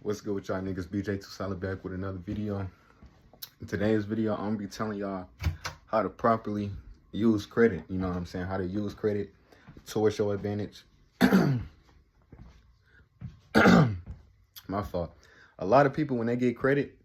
What's good with y'all niggas? BJ Too Solid back with another video. In today's video, I'm gonna be telling y'all how to properly use credit. You know what I'm saying? How to use credit towards your advantage. My fault. A lot of people, when they get credit,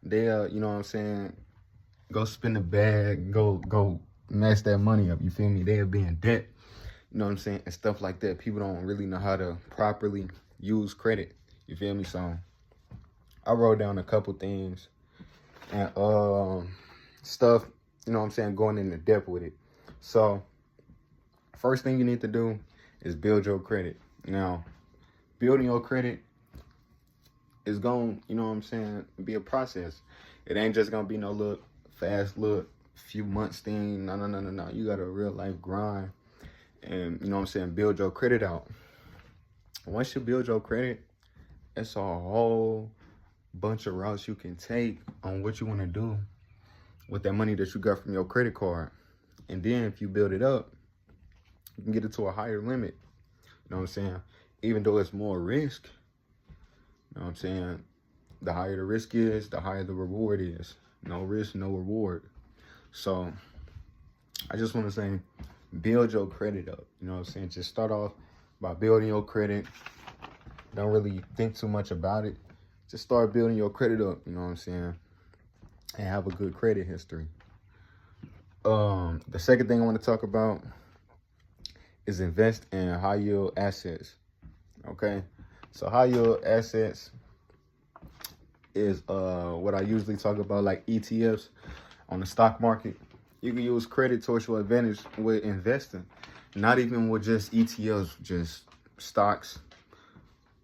they you know what I'm saying, go spend the bag, go mess that money up. You feel me? They'll be in debt. You know what I'm saying? And stuff like that. People don't really know how to properly use credit. You feel me? So I wrote down a couple things and stuff, you know what I'm saying, going into depth with it. So first thing you need to do is build your credit. Now, building your credit is going, you know what I'm saying, be a process. It ain't just gonna be no look fast look few months thing. No. You got a real life grind and, you know what I'm saying, build your credit out. Once you build your credit, it's a whole bunch of routes you can take on what you want to do with that money that you got from your credit card. And then if you build it up, you can get it to a higher limit. You know what I'm saying? Even though it's more risk, you know what I'm saying, the higher the risk is, the higher the reward is. No risk, no reward. So I just want to say, build your credit up. You know what I'm saying? Just start off by building your credit. Don't really think too much about it. Just start building your credit up, you know what I'm saying? And have a good credit history. The second thing I want to talk about is invest in high yield assets. Okay? So high yield assets is what I usually talk about, like ETFs on the stock market. You can use credit towards your advantage with investing. Not even with just ETFs, just stocks.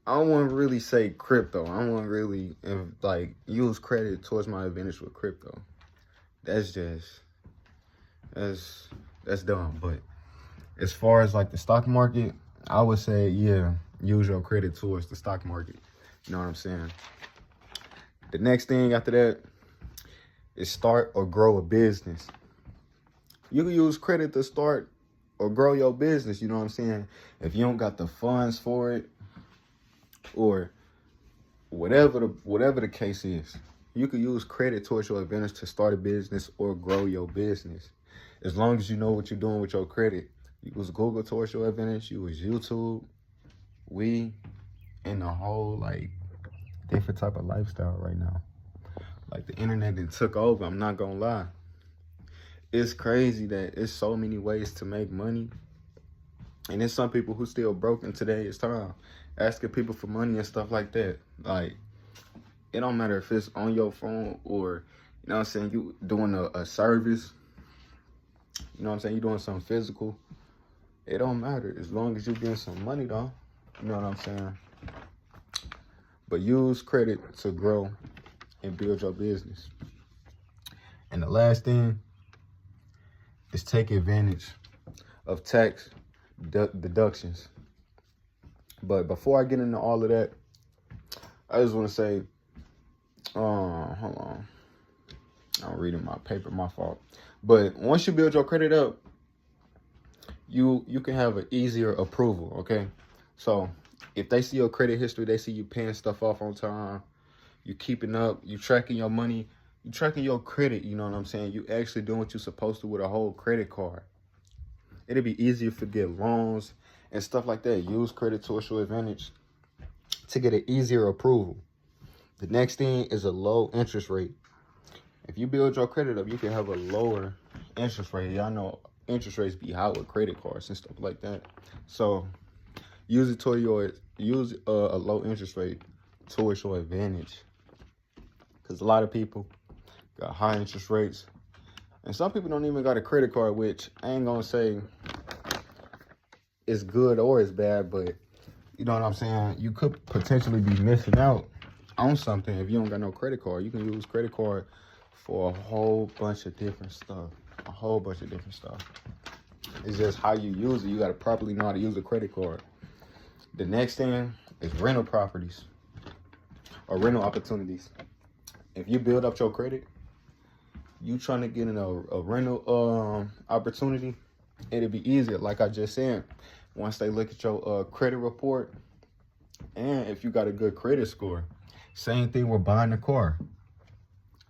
I don't want to really say crypto. I don't want to really like use credit towards my advantage with crypto. That's dumb. But as far as like the stock market, I would say, yeah, use your credit towards the stock market. You know what I'm saying? The next thing after that is start or grow a business. You can use credit to start or grow your business. You know what I'm saying? If you don't got the funds for it, or whatever the case is, you can use credit towards your advantage to start a business or grow your business. As long as you know what you're doing with your credit. You use Google towards your advantage, you use YouTube, and the whole like different type of lifestyle right now. Like the internet that took over, I'm not gonna lie. It's crazy that it's so many ways to make money. And there's some people who still broke in today's time, asking people for money and stuff like that. Like, it don't matter if it's on your phone or, you know what I'm saying, you doing a service. You know what I'm saying, you doing something physical. It don't matter as long as you getting some money though. You know what I'm saying? But use credit to grow and build your business. And the last thing is take advantage of tax deductions. But before I get into all of that, I just want to say, hold on, I'm reading my paper, my fault. But once you build your credit up, you can have an easier approval. Okay, so if they see your credit history, they see you paying stuff off on time, you keeping up, you tracking your money, you tracking your credit. You know what I'm saying? You actually doing what you're supposed to with a whole credit card. It'll be easier to get loans and stuff like that. Use credit towards your advantage to get an easier approval. The next thing is a low interest rate. If you build your credit up, you can have a lower interest rate. Y'all know interest rates be high with credit cards and stuff like that. So use it toward use a low interest rate towards your advantage. Because a lot of people got high interest rates. And some people don't even got a credit card, which I ain't gonna say it's good or it's bad, but you know what I'm saying? You could potentially be missing out on something if you don't got no credit card. You can use credit card for a whole bunch of different stuff. It's just how you use it. You gotta properly know how to use a credit card. The next thing is rental properties or rental opportunities. If you build up your credit, you trying to get in a rental opportunity, it'll be easier. Like I just said, once they look at your credit report, And if you got a good credit score, same thing with buying a car.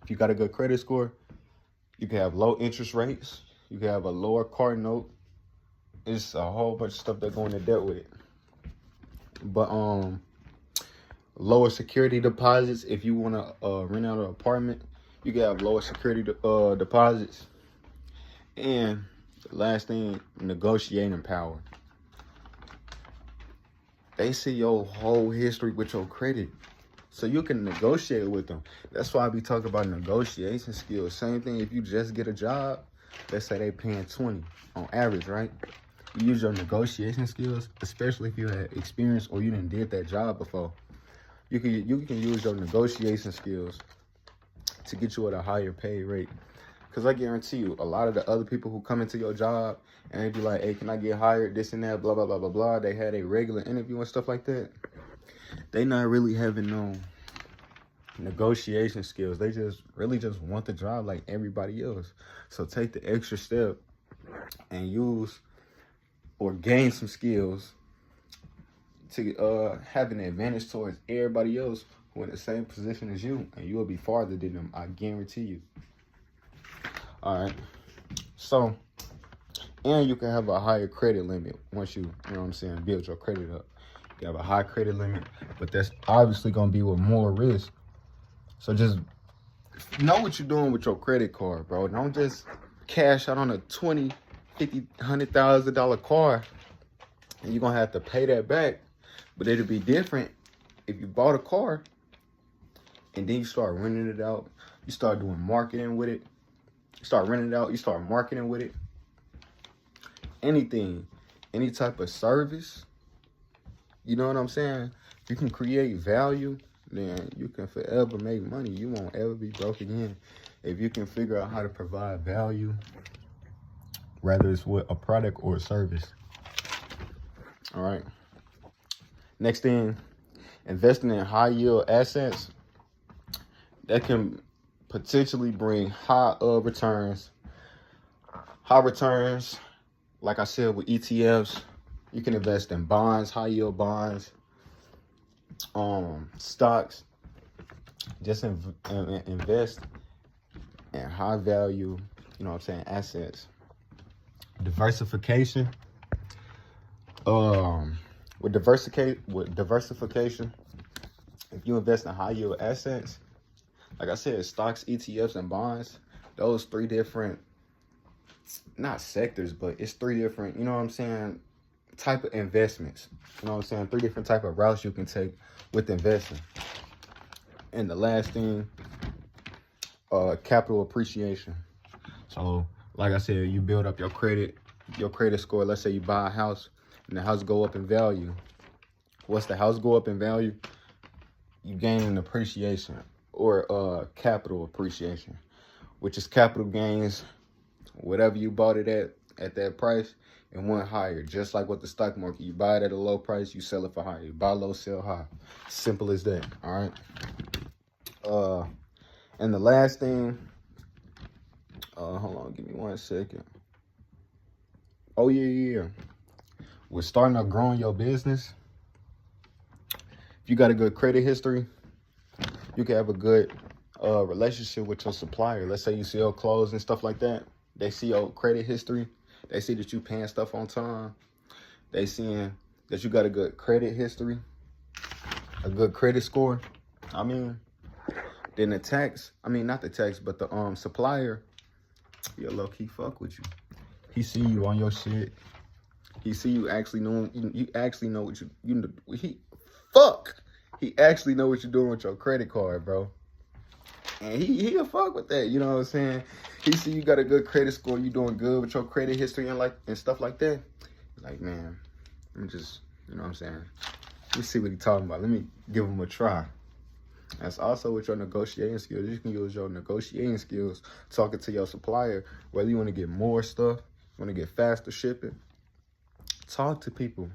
If you got a good credit score, you can have low interest rates. You can have a lower car note. It's a whole bunch of stuff that go into debt with it. But lower security deposits. If you want to rent out an apartment, you can have lower security deposits. And the last thing, negotiating power. They see your whole history with your credit, so you can negotiate with them. That's why I be talking about negotiation skills. Same thing if you just get a job. Let's say they paying 20 on average, right? You use your negotiation skills, especially if you had experience or you didn't did that job before. You can use your negotiation skills to get you at a higher pay rate. Because I guarantee you, a lot of the other people who come into your job and they be like, hey, can I get hired, this and that, blah, blah, blah, blah, blah. They had a regular interview and stuff like that. They not really having no negotiation skills. They just really just want the job like everybody else. So take the extra step and use or gain some skills to have an advantage towards everybody else who in the same position as you, and you will be farther than them. I guarantee you. All right. So, and you can have a higher credit limit once you know what I'm saying, build your credit up. You have a high credit limit, but that's obviously going to be with more risk. So just know what you're doing with your credit card, bro. Don't just cash out on a $20,000, $50,000, $100,000 car and you're going to have to pay that back. But it'll be different if you bought a car and then you start renting it out. You start doing marketing with it. You start renting it out. You start marketing with it. Anything, any type of service. You know what I'm saying? You can create value, then you can forever make money. You won't ever be broke again if you can figure out how to provide value, whether it's with a product or a service. All right. Next thing, investing in high yield assets that can potentially bring high returns. High returns, like I said, with ETFs, you can invest in bonds, high yield bonds, stocks. Just invest in high value, you know what I'm saying, assets. Diversification. With diversification, if you invest in high yield assets, like I said, stocks, ETFs, and bonds, those three different, not sectors, but it's three different, you know what I'm saying, type of investments. You know what I'm saying? Three different type of routes you can take with investing. And the last thing, capital appreciation. So, like I said, you build up your credit score. Let's say you buy a house and the house go up in value. Once the house go up in value, you gain an appreciation or capital appreciation, which is capital gains, whatever you bought it at that price, and went higher. Just like with the stock market, you buy it at a low price, you sell it for higher. You buy low, sell high. Simple as that. All right. And the last thing, hold on, give me 1 second. Oh yeah. We're starting to grow your business. If you got a good credit history, you can have a good relationship with your supplier. Let's say you sell clothes and stuff like that. They see your credit history. They see that you paying stuff on time. They seeing that you got a good credit history, a good credit score. I mean, then the tax, not the tax, but the supplier, he'll low-key fuck with you. He see you on your shit. He see you actually knowing, you actually know what he actually know what you're doing with your credit card, bro. And he'll fuck with that, you know what I'm saying? He see you got a good credit score, you doing good with your credit history and stuff like that. Like, man, let me just, you know what I'm saying? Let me see what he's talking about. Let me give him a try. That's also with your negotiating skills. You can use your negotiating skills talking to your supplier, whether you want to get more stuff, you want to get faster shipping. Talk to people,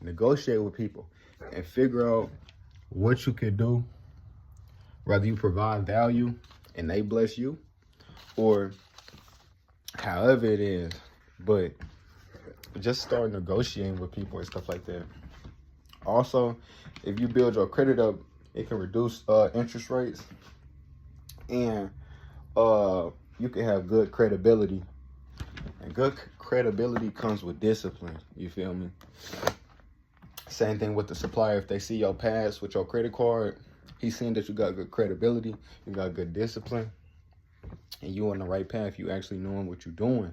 negotiate with people, and figure out what you can do. Whether you provide value and they bless you, or however it is, but just start negotiating with people and stuff like that. Also, if you build your credit up, it can reduce interest rates, and you can have good credibility. And good credibility comes with discipline. You feel me? Same thing with the supplier. If they see your past with your credit card, he's seeing that you got good credibility, you got good discipline, and you on the right path. You actually knowing what you're doing.